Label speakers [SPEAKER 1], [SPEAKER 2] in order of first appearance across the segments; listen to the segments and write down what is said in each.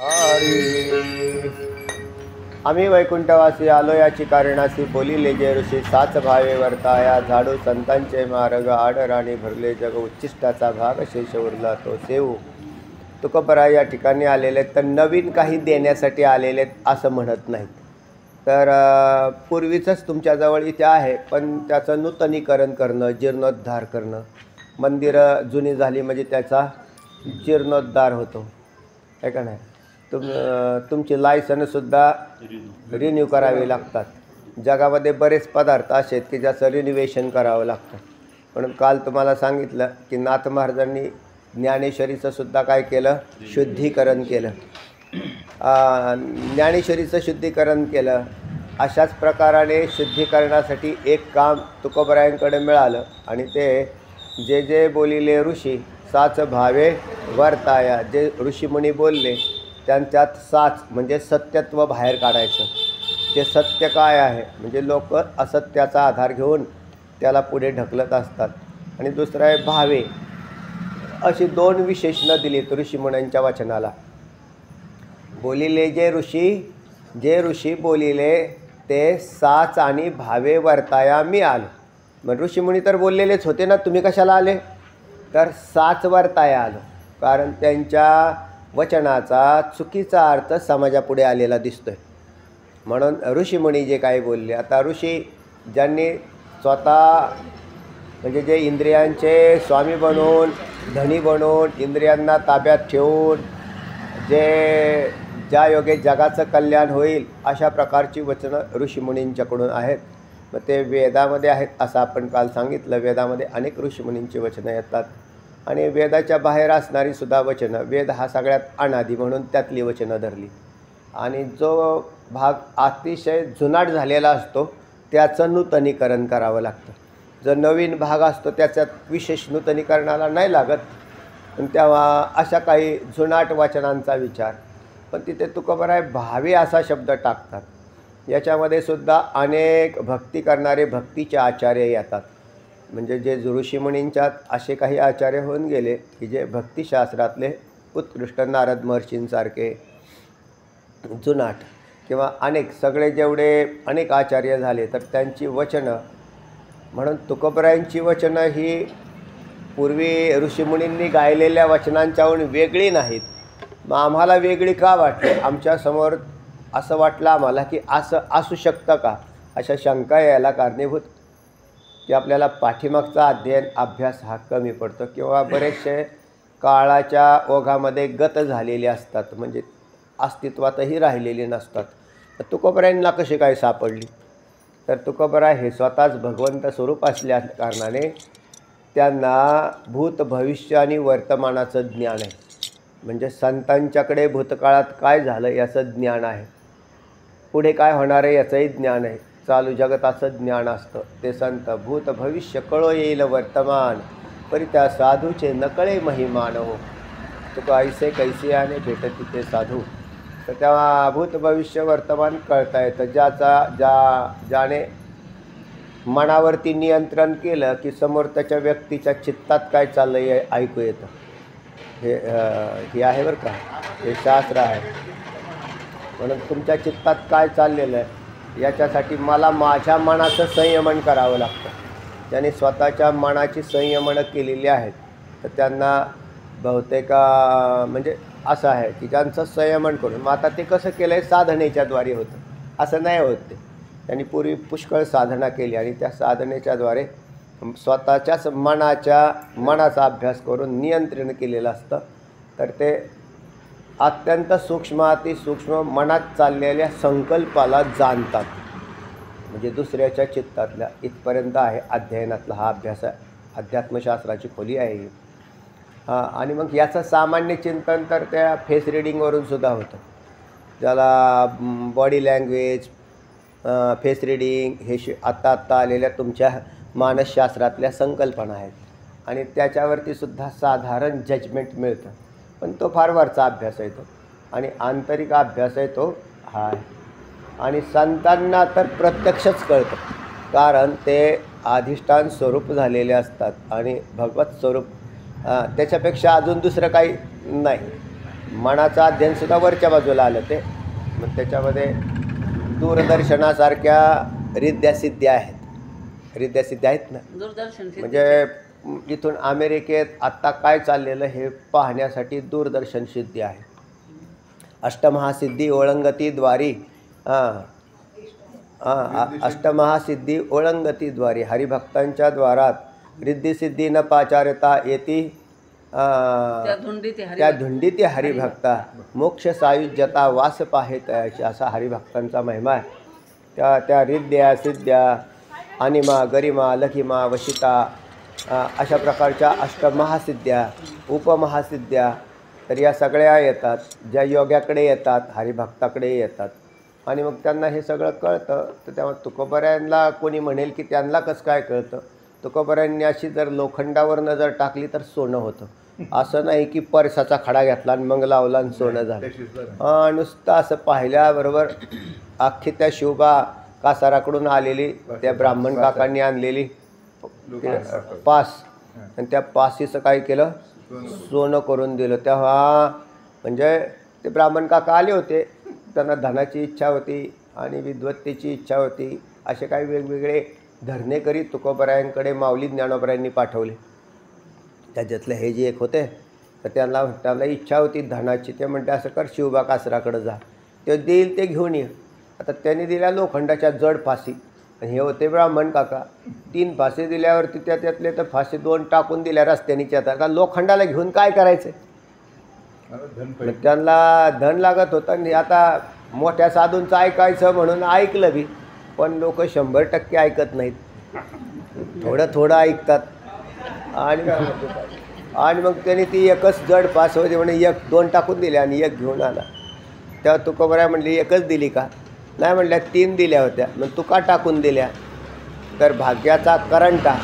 [SPEAKER 1] हरी आम्ही वैकुंठवासी आलो याची कारणासी बोलिले जे ऋषी साच भावे वर्ताया झाडू संतांचे मार्ग आडराणी भरले जग उच्चिष्टाचा भाग शेष उरला तो सेवू. तुकोबरा या ठिकाणी आलेले तर नवीन काही देण्यासाठी आलेले असं म्हणत नाहीत. तर पूर्वीचंच तुमच्याजवळ इथे आहे, पण त्याचं नूतनीकरण करणं, जीर्णोद्धार करणं. मंदिरं जुनी झाली म्हणजे त्याचा जीर्णोद्धार होतो, आहे का नाही. तुमची लायसनसुद्धा रिन्यू करावी लागतात. जगामध्ये बरेच पदार्थ असे आहेत की ज्याचं रिन्युवेशन करावं लागतं. म्हणून काल तुम्हाला सांगितलं की नाथ महाराजांनी ज्ञानेश्वरीचं सुद्धा काय केलं, शुद्धीकरण केलं. ज्ञानेश्वरीचं शुद्धीकरण केलं. अशाच प्रकाराने शुद्धीकरणासाठी एक काम तुकोबरायांकडे मिळालं आणि ते जे जे बोलिले ऋषी साच भावे वर्ताया, जे ऋषीमुनी बोलले त्यांच्यात साच म्हणजे सत्यत्व बाहेर काढायचं. जे सत्य काय आहे म्हणजे लोक असत्याचा आधार घेऊन त्याला पुढे ढकलत असतात. आणि दुसरं आहे भावे. अशी दोन विशेषणं दिलीत ऋषीमुनींच्या वचनाला. बोलिले जे ऋषी बोलिले ते साच आणि भावे वर्ताया मी आलो. मग ऋषीमुनी तर बोललेलेच होते ना, तुम्ही कशाला आले, तर साच वर्ताया आलो. कारण त्यांच्या वचनाचा चुकीचा अर्थ समाजापुढे आलेला दिसतोय. म्हणून ऋषीमुनी जे काही बोलले, आता ऋषी ज्यांनी स्वतः म्हणजे जे इंद्रियांचे स्वामी बनून, धनी बनून, इंद्रियांना ताब्यात ठेवून जे ज्या योगे जगाचं कल्याण होईल अशा प्रकारची वचनं ऋषीमुनींच्याकडून आहेत. मग ते वेदामध्ये आहेत असं आपण काल सांगितलं. वेदामध्ये अनेक ऋषीमुनींची वचनं येतात आणि वेदाच्या बाहेर असणारी सुद्धा वचनं. वेद हा सगळ्यात अनादी म्हणून त्यातली वचनं धरली. आणि जो भाग अतिशय जुनाट झालेला असतो त्याचं नूतनीकरण करावं लागतं. जो नवीन भाग असतो त्याच्यात विशेष नूतनीकरणाला नाही लागत. पण तेव्हा अशा काही जुनाट वचनांचा विचार. पण तिथे तुकोबराय भावे असा शब्द टाकतात. याच्यामध्ये सुद्धा अनेक भक्ती करणारे भक्तीचे आचार्य येतात. म्हणजे जे ऋषीमुनींच्यात असे काही आचार्य होऊन गेले की जे भक्तिशास्त्रातले उत्कृष्ट, नारद महर्षींसारखे जुनाट किंवा अनेक सगळे जेवढे अनेक आचार्य झाले तर त्यांची वचनं. म्हणून तुकोबरायांची वचनं ही पूर्वी ऋषीमुनींनी गायलेल्या वचनांच्याहून वेगळी नाहीत. मग आम्हाला वेगळी का वाटली, आमच्यासमोर असं वाटलं आम्हाला की असं असू शकतं का, अशा शंका यायला कारणीभूत की आपल्याला पाठीमागचा अभ्यास हा कमी पडतो किंवा बरेचसे काळाच्या ओघामध्ये गत झालेले असतात, म्हणजे अस्तित्वातही राहिलेली नसतात. तर तुकोबरायांना कशी काय सापडली, तर तुकोबराय हे स्वतःच भगवंत स्वरूप असल्या कारणाने त्यांना भूत, भविष्य आणि वर्तमानाचं ज्ञान आहे. म्हणजे संतांच्याकडे भूतकाळात काय झालं याचं ज्ञान आहे, पुढे काय होणार आहे याचंही ज्ञान आहे, चालू जगताचं ज्ञान असतं. ते संत भूत भविष्य कळो येईल वर्तमान, परी त्या साधूचे नकळे महिमान हो. तुका ऐसे कैसे आने भेटती ते साधू. तर तेव्हा भूत भविष्य वर्तमान कळता येतं. ज्याने मनावरती नियंत्रण केलं की समोर त्याच्या व्यक्तीच्या चित्तात काय चाललं आहे ऐकू येतं. हे आहे बरं का, हे शास्त्र आहे. म्हणून तुमच्या चित्तात काय चाललेलं आहे याच्यासाठी मला माझ्या मनाचं संयमन करावं लागतं. ज्यांनी स्वतःच्या मनाची संयमनं केलेली आहेत तर त्यांना बहुतेक म्हणजे असं आहे की ज्यांचं संयमन करून, मग आता ते कसं केलं आहे, साधनेच्याद्वारे होतं, असं नाही होत. ते त्यांनी पूर्वी पुष्कळ साधना केली आणि त्या साधनेच्याद्वारे स्वतःच्याच मनाचा अभ्यास करून नियंत्रण केलेलं असतं. तर ते अत्यंत सूक्ष्म, अतिसूक्ष्म मनात चाललेल्या संकल्पाला जाणतात. म्हणजे दुसऱ्याच्या चित्तातल्या इथपर्यंत आहे अध्ययनातला हा अभ्यास आहे. अध्यात्मशास्त्राची खोली आहे. आणि मग याचं सामान्य चिंतन तर त्या फेस रिडिंगवरून सुद्धा होतं. ज्याला बॉडी लँग्वेज, फेस रिडिंग हे आत्ता आलेल्या तुमच्या मानसशास्त्रातल्या संकल्पना आहेत आणि त्याच्यावरती सुद्धा साधारण जजमेंट मिळतं. पण तो फार वरचा अभ्यास आहे तो, आणि आंतरिक अभ्यास आहे तो हा आहे. आणि संतांना तर प्रत्यक्षच कळतं, कारण ते अधिष्ठान स्वरूप झालेले असतात आणि भगवत स्वरूप त्याच्यापेक्षा अजून दुसरं काही नाही. मनाचं अध्ययनसुद्धा वरच्या बाजूला आलं ते. मग त्याच्यामध्ये दूरदर्शनासारख्या रिद्ध्यासिद्ध्या आहेत. रिद्ध्यासिद्ध्या आहेत ना,
[SPEAKER 2] दूरदर्शन
[SPEAKER 1] म्हणजे इथून अमेरिकेत आत्ता काय चाललेलं हे पाहण्यासाठी दूरदर्शन सिद्धी आहे. अष्टमहासिद्धी ओळंगती द्वारी अष्टमहासिद्धी ओळंगती द्वारी हरिभक्तांच्या द्वारात रिद्धिसिद्धी न पाचारता येती त्या धुंडीती हरिभक्ता मोक्ष सायुज्यता वास पाहेत असा हरिभक्तांचा महिमा आहे. त्या रिद्ध्या सिद्ध्या अनिमा गरिमा लखिमा वशिता अशा प्रकारच्या अष्टमहासिद्ध्या उपमहासिद्ध्या तर या सगळ्या येतात, ज्या योग्याकडे येतात हरिभक्ताकडे येतात. आणि मग त्यांना हे सगळं कळतं. तर तेव्हा तुकोबऱ्यांना कोणी म्हणेल की त्यांना कसं काय कळतं. तुकोबऱ्यांनी अशी जर लोखंडावर नजर टाकली तर सोनं होतं. असं नाही की परसाचा खडा घेतला आणि मग लावला आणि सोनं झालं. नुसतं असं पाहिल्याबरोबर अख्खी त्या शिवबा कासाराकडून आलेली त्या ब्राह्मण काकांनी आणलेली पास आणि त्या पासीचं काय केलं सोनं करून दिलं. तेव्हा म्हणजे ते ब्राह्मण काका आले होते, त्यांना धनाची इच्छा होती आणि विद्वत्तेची इच्छा होती. असे काही वेगवेगळे धरणेकरी तुकोबरायांकडे माऊली ज्ञानोबरायांनी पाठवले. त्याच्यातले हे जे एक होते तर त्यांना इच्छा होती धनाची. ते म्हणते असं कर शिवबा कासराकडे जा, ते देईल ते घेऊन ये. आता त्यांनी दिल्या लोखंडाच्या जड फाशी आणि हे होते ब्राह्मण काका. 3 फाशी दिल्यावरती त्यातले तर फाशी 2 टाकून दिल्या रस्त्यानीच्या. आता लोखंडाला घेऊन काय करायचं. त्यांना धन लागत होतं आणि आता मोठ्या साधूंचं ऐकायचं म्हणून ऐकलं बी, पण लोक 100% ऐकत नाहीत, थोडं थोडं ऐकतात. आणि मग त्यांनी ती एकच जड पास होती म्हणे 1-2 टाकून दिल्या आणि 1 घेऊन आला. तेव्हा तुकोबराय म्हणली एकच दिली का. नाही म्हणल्या 3 दिल्या होत्या. मग तू का टाकून दिल्या. तर भाग्याचा करंटा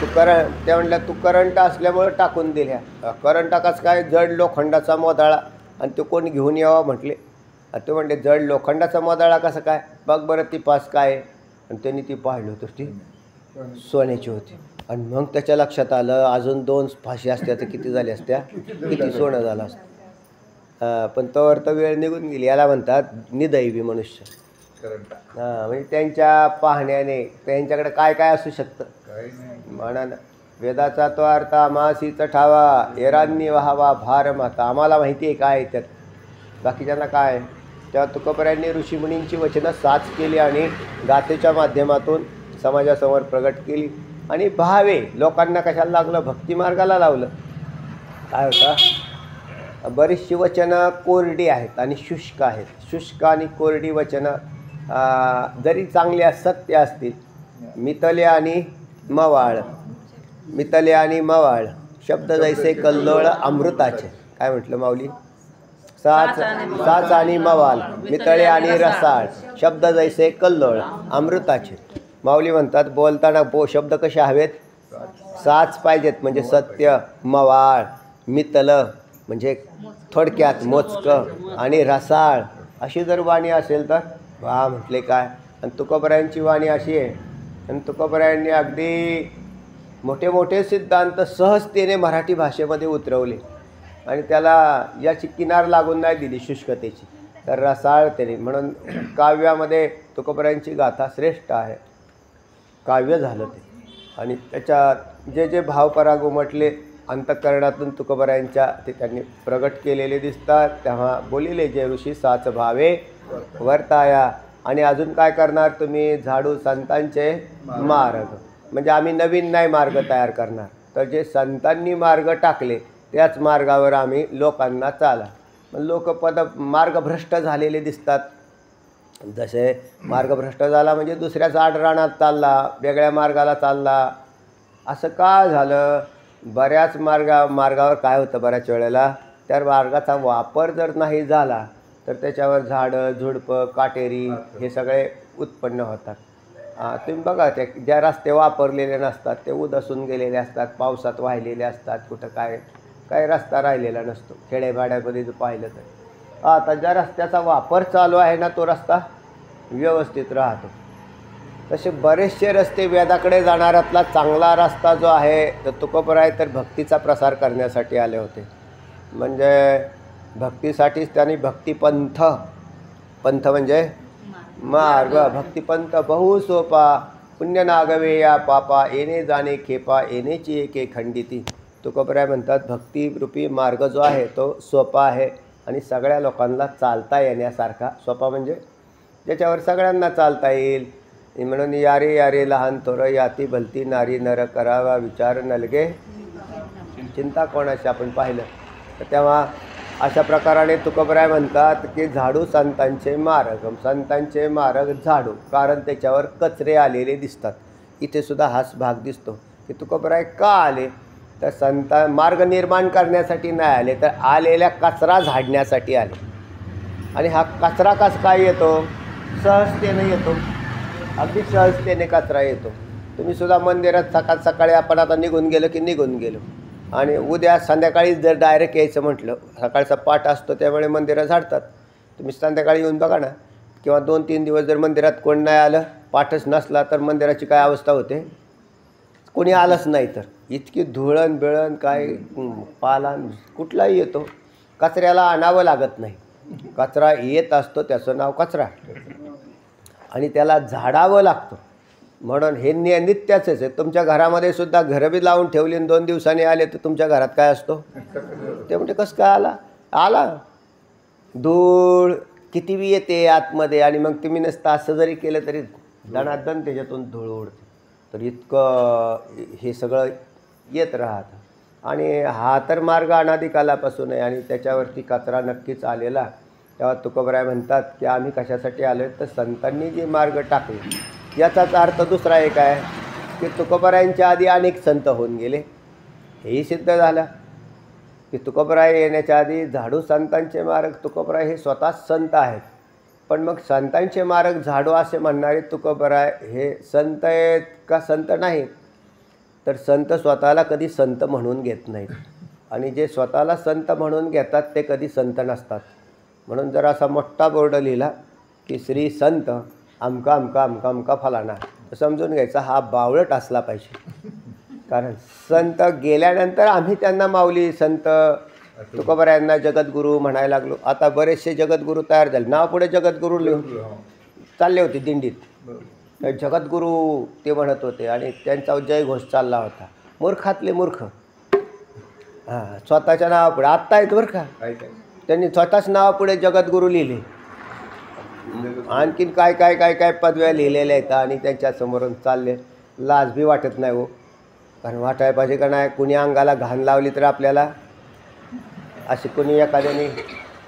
[SPEAKER 1] त्या म्हणल्या तू करंट असल्यामुळं टाकून दिल्या. करंटा कसं काय जड लोखंडाचा मोदाळा आणि तो कोण घेऊन यावा म्हटले. ते म्हणले जड लोखंडाचा मोदाळा कसं काय, बघ बरं ती पास काय. आणि त्यांनी ती पाहिली होती ती सोन्याची होती. आणि मग त्याच्या लक्षात आलं अजून 2 फाशी असत्या तर किती झाल्या असत्या, किती सोनं झालं असतं. पण तोवर तर वेळ निघून गेली. याला म्हणतात निदैवी मनुष्य. म्हणजे त्यांच्या पाहण्याने त्यांच्याकडे काय काय असू शकतं म्हणा ना. वेदाचा तो अर्थ आमासीच ठावा एरांनी व्हावा भार माता. आम्हाला माहिती आहे काय त्यात, बाकीच्यांना काय. तेव्हा तुकोबरायांनी ऋषीमुनींची वचनं साच केली आणि गाथेच्या माध्यमातून समाजासमोर प्रगट केली. आणि भावे लोकांना कशाला लागलं, भक्तिमार्गाला लावलं. काय होतं बरीचशी वचनं कोरडी आहेत आणि शुष्क आहेत. शुष्क आणि कोरडी वचनं जरी चांगली सत्य असतील, मितले आणि मवाळ. मितले आणि मवाळ शब्द जैसे कल्लोळ अमृताचे. काय म्हटलं माऊली. साच आणि मवाळ मितळे आणि रसाळ शब्द जैसे कल्लोळ अमृताचे. माऊली म्हणतात बोलताना शब्द कसे हवेत, साच पाहिजेत म्हणजे सत्य, मवाळ मितलं म्हणजे थोडक्यात मोजकं आणि रसाळ अशी जर वाणी असेल तर वा म्हटले काय. आणि तुकोबरायांची वाणी अशी आहे. आणि तुकोबरायांनी अगदी मोठे मोठे सिद्धांत सहजतेने मराठी भाषेमध्ये उतरवले आणि त्याला याची किनार लागून नाही दिली शुष्कतेची, तर रसाळ त्याने. म्हणून काव्यामध्ये तुकोबरायांची गाथा श्रेष्ठ आहे. काव्य झालं ते. आणि त्याच्यात जे जे भावपराग उमटले अंतःकरणातून तुकोबरायांच्या ते त्यांनी प्रगट केलेले दिसतात. तेव्हा बोलिले जे ऋषी साच भावे वर्ताया. आणि अजून काय करणार तुम्ही, झाडू संतांचे मार्ग. म्हणजे आम्ही नवीन नाही मार्ग तयार करणार, तर जे संतांनी मार्ग टाकले त्याच मार्गावर आम्ही लोकांना चाला. लोक मार्गभ्रष्ट झालेले दिसतात. जसे मार्गभ्रष्ट झाला म्हणजे दुसऱ्याच आडराणात चालला, वेगळ्या मार्गाला चालला. असं का झालं. बऱ्याच मार्गावर काय होतं बऱ्याच वेळेला, त्या मार्गाचा वापर जर नाही झाला तर त्याच्यावर झाडं झुडपं काटेरी हे सगळे उत्पन्न होतात. तुम्ही बघा ते ज्या रस्ते वापरलेले नसतात ते उदसून गेलेले असतात, पावसात वाहिलेले असतात, कुठं काय रस्ता राहिलेला नसतो. खेडेभाड्यामध्ये जर पाहिलं तर आता ज्या रस्त्याचा वापर चालू आहे ना तो रस्ता व्यवस्थित राहतो. तसे बरेचसे रस्ते वेदाकडे जाणाऱ्यातला चांगला रस्ता जो आहे तर तुकोबराय तर भक्तीचा प्रसार करण्यासाठी आले होते. म्हणजे भक्तीसाठीच त्यांनी भक्तिपंथ, पंथ म्हणजे मार्ग, भक्तिपंथ बहु सोपा, पुण्य नागवे या पापा, येणे जाणे खेपा, येणेची एके खंडिती. तुकोबराय म्हणतात भक्तिरूपी मार्ग जो आहे तो सोपा आहे आणि सगळ्या लोकांना चालता येण्यासारखा. सोपा म्हणजे ज्याच्यावर सगळ्यांना चालता येईल. म्हणून यारे यारे लहान थोरं, याती भलती नारी नर, करावा विचार नलगे चिंता कोणाशी आपण पाहिलं. तर तेव्हा अशा प्रकाराने तुकोबराय म्हणतात की झाडू संतांचे मार्ग, संतांचे मार्ग झाडू, कारण त्याच्यावर कचरे आलेले दिसतात. इथे सुद्धा हाच भाग दिसतो की तुकोबराय का आले, तर संत मार्ग निर्माण करण्यासाठी नाही आले, तर आलेल्या कचरा झाडण्यासाठी आले. आणि हा कचरा कसा काय येतो, सहजतेने येतो, अगदी सहजतेने कचरा येतो. तुम्ही सुद्धा मंदिरात सकाळी आपण आता निघून गेलो की निघून गेलो, आणि उद्या संध्याकाळी जर डायरेक्ट यायचं म्हटलं, सकाळचा पाठ असतो त्यामुळे मंदिरं झाडतात. तुम्ही संध्याकाळी येऊन बघा ना, किंवा 2-3 दिवस जर मंदिरात कोण नाही आलं, पाठच नसला, तर मंदिराची काय अवस्था होते. कोणी आलंच नाही तर इतकी धुळण बिळण काय पालान कुठलाही येतो. कचऱ्याला आणावं लागत नाही, कचरा येत असतो, त्याचं नाव कचरा, आणि त्याला झाडावं लागतं. म्हणून हे नित्याच आहे. तुमच्या घरामध्ये सुद्धा घरं बी लावून ठेवली आणि 2 दिवसांनी आले तर तुमच्या घरात काय असतो, ते म्हणजे कसं काय आला धूळ किती बी येते आतमध्ये, आणि मग तुम्ही नसतं असं जरी केलं तरी दणादण त्याच्यातून धूळ उडते. तर इतकं हे सगळं येत राहतं. आणि हा तर मार्ग अनादिकालापासून आहे आणि त्याच्यावरती कचरा नक्कीच आलेला. तेव्हा तुकोबराय म्हणतात की आम्ही कशासाठी आलो, तर संतांनी जे मार्ग टाकले. याचाच अर्थ दुसरा एक आहे की तुकोबरायांच्या आधी अनेक संत होऊन गेले. हेही सिद्ध झालं की तुकोबराय येण्याच्या आधी झाडू संतांचे मार्ग. तुकोबराय हे स्वतःच संत आहेत, पण मग संतांचे मार्ग झाडू असे म्हणणारे तुकोबराय हे संत आहेत का संत नाहीत, तर संत स्वतःला कधी संत म्हणून घेत नाहीत, आणि जे स्वतःला संत म्हणून घेतात ते कधी संत नसतात. म्हणून जर असा मोठा बोर्ड लिहिला की श्री संत अमका अमका अमका अमका फलाना, तर समजून घ्यायचा हा बावळट असला पाहिजे. कारण संत गेल्यानंतर आम्ही त्यांना माऊली संत तुकोबरायांना जगद्गुरू म्हणायला लागलो. आता बरेचसे जगद्गुरू तयार झाले, नाव पुढे जगद्गुरू लिहून चालले होते दिंडीत, तर जगद्गुरू ते म्हणत होते आणि त्यांचा जयघोष चालला होता. मूर्खातले मूर्ख, हां, स्वतःच्या नावापुढे आत्ता आहेत बरं का, त्यांनी स्वतःच नावापुढे जगद्गुरू लिहिले, आणखीन काय काय काय काय पदव्या लिहिलेल्या आहेत, आणि त्यांच्यासमोरून चालले. लाज बी वाटत नाही हो, कारण वाटायला पाहिजे का नाही. कुणी अंगाला घाण लावली तर आपल्याला, अशी कुणी एखाद्याने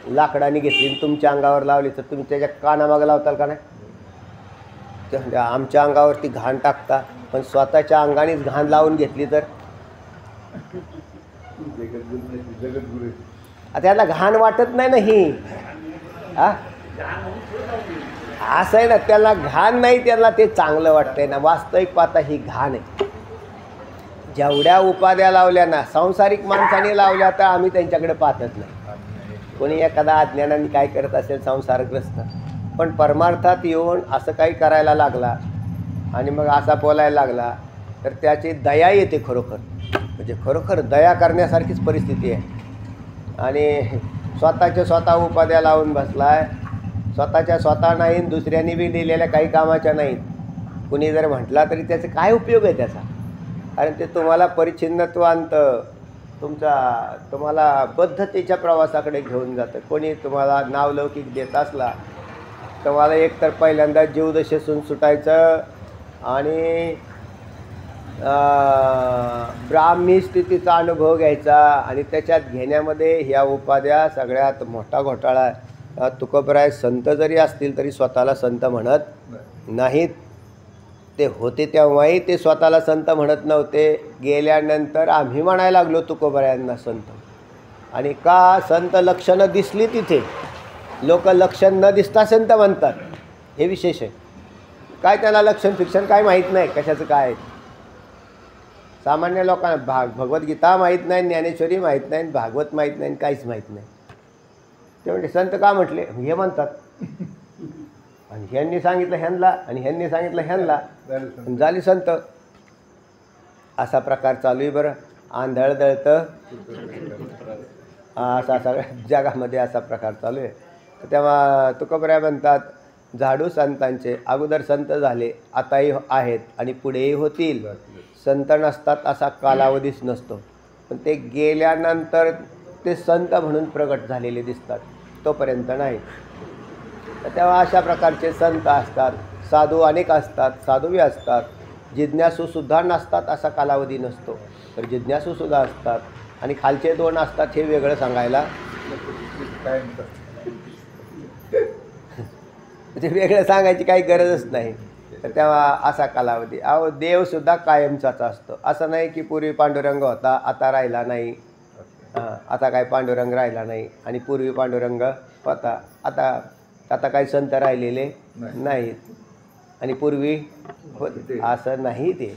[SPEAKER 1] लाकडाने घेतली आणि तुमच्या अंगावर लावली तर तुम्ही त्याच्या कानामागं लावताल का नाही. म्हणजे आमच्या अंगावरती घाण टाकता, पण स्वतःच्या अंगानेच घाण लावून घेतली तर त्याला घाण वाटत नाही ना. ही असं आहे ना, त्याला घाण नाही, त्याला ते चांगलं वाटतंय ना. वास्तविक पाहता ही घाण आहे. जेवढ्या उपाध्या लावल्या ना सांसारिक माणसाने लावल्या तर आम्ही त्यांच्याकडे पाहतच नाही. कोणी एखादा अज्ञानाने काय करत असेल संसारग्रस्त, पण परमार्थात येऊन असं काही करायला लागला आणि मग असा बोलायला लागला तर त्याची दया येते खरोखर. म्हणजे खरोखर दया करण्यासारखीच परिस्थिती आहे. आणि स्वतः उपाध्या लावून बसलाय, स्वतः नाही, दुसऱ्यांनी बी दिलेल्या काही कामाच्या नाहीत. कुणी जर म्हटला तरी त्याचा काय उपयोग आहे त्याचा, कारण ते तुम्हाला परिच्छिन्नत्व आणतं, तुम्हाला बद्धतेच्या प्रवासाकडे घेऊन जातं. कोणी तुम्हाला नावलौकिक देत असला तुम्हाला एकतर पहिल्यांदा जीवदशेतून सुटायचं आणि ब्राह्मी स्थितीचा अनुभव घ्यायचा, आणि त्याच्यात घेण्यामध्ये ह्या उपाध्या सगळ्यात मोठा घोटाळा आहे. तुकोबराय संत जरी असतील तरी स्वतःला संत म्हणत नाहीत. ते होते तेव्हाही ते स्वतःला संत म्हणत नव्हते. गेल्यानंतर आम्ही म्हणायला लागलो तुकोबरायांना संत. आणि का संत लक्षणं दिसली तिथे, लोक लक्षण न दिसता संत म्हणतात, हे विशेष आहे. काय त्याला लक्षण फिक्षण काय माहीत नाही, कशाचं काय आहे. सामान्य लोकांना भगवद्गीता माहीत नाही, ज्ञानेश्वरी माहीत नाही, भागवत माहीत नाही, काहीच माहीत नाही. ते म्हणजे संत का म्हटले हे म्हणतात, आणि ह्यांनी सांगितलं ह्यांना आणि ह्यांनी सांगितलं ह्यांना, झाली संत. असा प्रकार चालू आहे बरं. आंधळ दळतं असा सगळ्या जगामध्ये असा प्रकार चालू आहे. तर तेव्हा तुकोबराय म्हणतात झाडू संतांचे, अगोदर संत झाले, आताही आहेत आणि पुढेही होतील. संत नसतात असा कालावधीच नसतो, पण ते गेल्यानंतर ते संत म्हणून प्रगट झालेले दिसतात, तोपर्यंत नाही. तर तेव्हा अशा प्रकारचे संत असतात, साधू अनेक असतात, साधूही असतात, जिज्ञासूसुद्धा नसतात असा कालावधी नसतो, तर जिज्ञासूसुद्धा असतात. आणि खालचे दोन असतात हे वेगळं सांगायला, म्हणजे वेगळं सांगायची काही गरजच नाही. तर तेव्हा असा कालावधी. देवसुद्धा कायमचाच असतो. असं नाही की पूर्वी पांडुरंग होता आता राहिला नाही, आता काय पांडुरंग राहिला नाही, आणि पूर्वी पांडुरंग होता आता काही संत राहिलेले नाहीत, आणि पूर्वी असं नाही ते.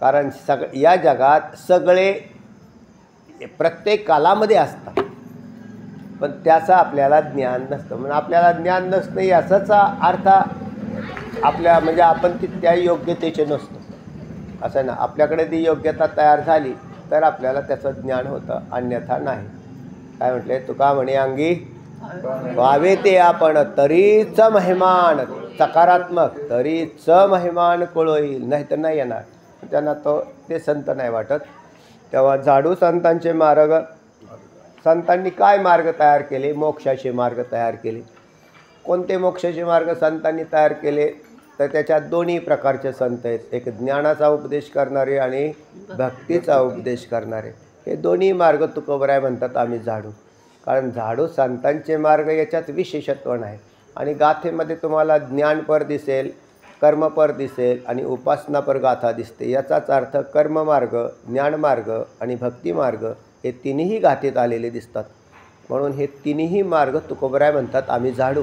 [SPEAKER 1] कारण या जगात सगळे प्रत्येक कालामध्ये असतात, पण त्याचं आपल्याला ज्ञान नसतं. म्हणून आपल्याला ज्ञान नसतं याचाच अर्थ आपल्या म्हणजे आपण त्या योग्यतेचे नसतो असं ना. आपल्याकडे ती योग्यता तयार झाली तर आपल्याला त्याचं ज्ञान होतं, अन्यथा नाही. काय म्हटले तुका म्हणे अंगी व्हावे ते आपण, तरीच महिमान सकारात्मक, तरीच महिमान कळो येईल, नाही तर नाही येणार. त्यांना ते संत नाही वाटत. तेव्हा झाडू संतांचे मार्ग, संतांनी काय मार्ग तयार केले? मोक्षाचे मार्ग तयार केले. कोणते मोक्षाचे मार्ग संतांनी तयार केले? तर त्याच्यात दोन्ही प्रकारचे संत आहेत, एक ज्ञानाचा उपदेश करणारे आणि भक्तीचा उपदेश करणारे. हे दोन्ही मार्ग तुकोबराय म्हणतात आम्ही झाडू. कारण झाडू संतांचे मार्ग याच्यात विशेषत्व नाही. आणि गाथेमध्ये तुम्हाला ज्ञानपर दिसेल, कर्मपर दिसेल आणि उपासनापर गाथा दिसते. याचाच अर्थ कर्ममार्ग, ज्ञानमार्ग आणि भक्तिमार्ग हे तिन्ही गाथेत आलेले दिसतात. म्हणून हे तिन्ही मार्ग तुकोबराय म्हणतात आम्ही झाडू.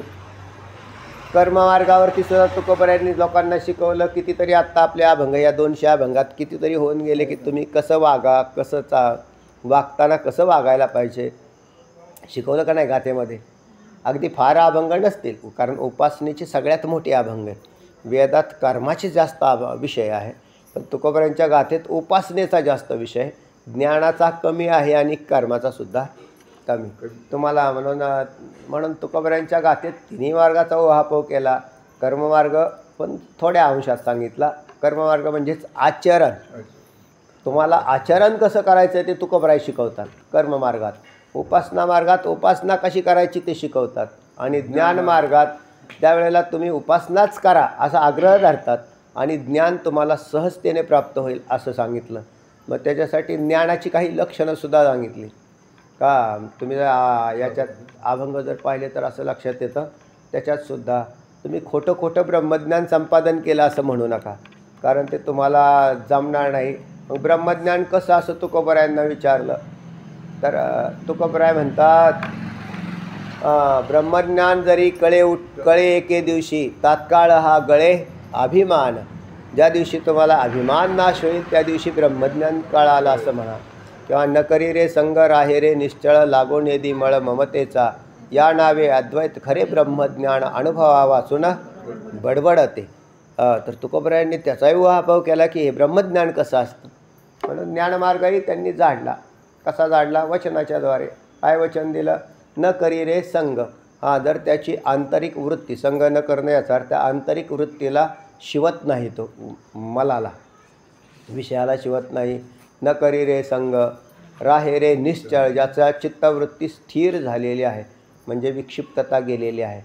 [SPEAKER 1] कर्ममार्गावरती सुद्धा तुकोबरायांनी लोकांना शिकवलं. कितीतरी आत्ता आपल्या अभंग, या 200 अभंगात कितीतरी होऊन गेले की तुम्ही कसं वागा, कसं वागताना कसं वागायला पाहिजे शिकवलं का नाही गाथेमध्ये. अगदी फार अभंग नसतील, कारण उपासनेची सगळ्यात मोठी अभंग आहे. वेदात कर्माचे जास्त विषय आहे, पण तुकोबरायांच्या गाथेत उपासनेचा जास्त विषय, ज्ञानाचा कमी आहे आणि कर्माचा सुद्धा कमी. तुम्हाला म्हणून तुकोबरायांच्या गाथेत तिन्ही मार्गाचा उहापोह केला. कर्ममार्ग पण थोड्या अंशात सांगितला. कर्ममार्ग म्हणजेच आचरण. तुम्हाला आचरण कसं करायचं ते तुकोबराय शिकवतात कर्ममार्गात. उपासना मार्गात उपासना कशी करायची ते शिकवतात. आणि ज्ञान मार्गात त्यावेळेला तुम्ही उपासनाच करा असा आग्रह धरतात आणि ज्ञान तुम्हाला सहजतेने प्राप्त होईल असं सांगितलं. मग त्याच्यासाठी ज्ञानाची काही लक्षणंसुद्धा सांगितली. का तुम्ही याच्यात अभंग जर पाहिले तर असं लक्षात येतं, त्याच्यातसुद्धा तुम्ही खोटं ब्रह्मज्ञान संपादन केलं असं म्हणू नका, कारण ते तुम्हाला जमणार नाही. मग ब्रह्मज्ञान कसं असं तुकोबरायांना विचारलं तर तुकोबराय म्हणतात ब्रह्मज्ञान जरी कळे एके दिवशी, तात्काळ हा गळे अभिमान. ज्या दिवशी तुम्हाला अभिमान नाश होईल त्या दिवशी ब्रह्मज्ञान कळालं असं म्हणा. किंवा न करी रे संग राहे रे निश्चळ, लागो नेदी मळ ममतेचा, या नावे अद्वैत खरे ब्रह्मज्ञान अनुभवा वाचून बडबडते. तर तुकोबरायांनी त्याचाही उहापोह केला की हे ब्रह्मज्ञान कसं असतं. म्हणून ज्ञानमार्गही त्यांनी जाडला. कसा जाडला? वचनाच्याद्वारे. काय वचन दिलं? न करी रे संग. जर त्याची आंतरिक वृत्ती, संग न करणं याचा अर्थ आंतरिक वृत्तीला शिवत नाही, तो मलाला विषयाला शिवत नाही. न करी रे संग राहे रे निश्चळ, ज्याचा चित्तवृत्ती स्थिर झालेली आहे म्हणजे विक्षिप्तता गेलेली आहे.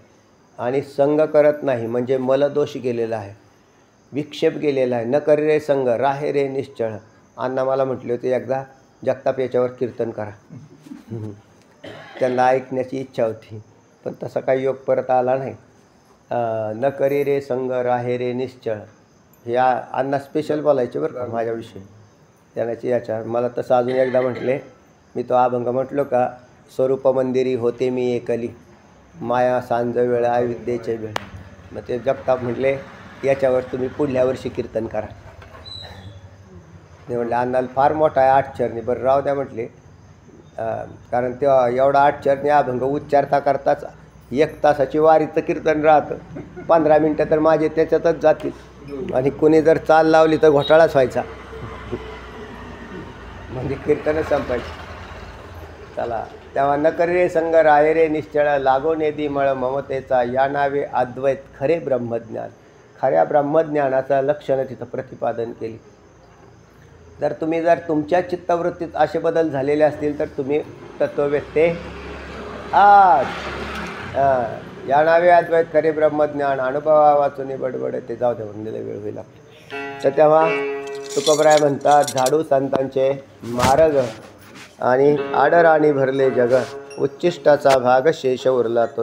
[SPEAKER 1] आणि संग करत नाही म्हणजे मलदोष गेलेला आहे, विक्षेप गेलेला आहे. न करी रे संग राहे रे निश्चळ. अण्णा मला म्हटले होते एकदा, जगताप याच्यावर कीर्तन करा. त्यांना ऐकण्याची इच्छा होती, पण तसा काही योग परत आला नाही. न करी रे संग राहे रे निश्चळ हे अण्णा स्पेशल बोलायचे बरं का माझ्याविषयी. त्याण्याची याच्यावर मला तसं अजून एकदा म्हटले. मी तो अभंग म्हटलो का, स्वरूप मंदिरी होते मी एकली, माया सांज वेळ अविद्येचे वेळ. मग ते जगताप म्हटले याच्यावर तुम्ही पुढल्या वर्षी कीर्तन करा. ते म्हटलं अण्णाला फार मोठा आहे 8 चरणी. बरं राव द्या म्हटले, कारण तेव्हा एवढा 8 चरणी अभंग उच्चारता करताच 1 तासाची वारीचं कीर्तन राहतं. 15 मिनटं तर माझे त्याच्यातच जातील आणि कोणी जर चाल लावली तर घोटाळाच व्हायचा, म्हणजे कीर्तनच संपायचं. चला. तेव्हा न करे संग राहे रे निश्चळ लागो नेदी मळ ममतेचा या नावे अद्वैत खरे ब्रह्मज्ञान. खऱ्या ब्रह्मज्ञानाचं लक्षणं तिथं प्रतिपादन केली. जर तुमच्या चित्तवृत्तीत असे बदल झालेले असतील तर तुम्ही तत्ववेत्ते आहात. या नावे अद्वैत खरे ब्रह्मज्ञान अनुभवा वाचून बडबड ते जाऊ दे म्हणलेले वेळ होईल. तर तेव्हा तुकोबराय म्हणतात झाडू संतांचे मार्ग आणि आडराणी भरले जग उच्चिष्टाचा भाग शेष उरला तो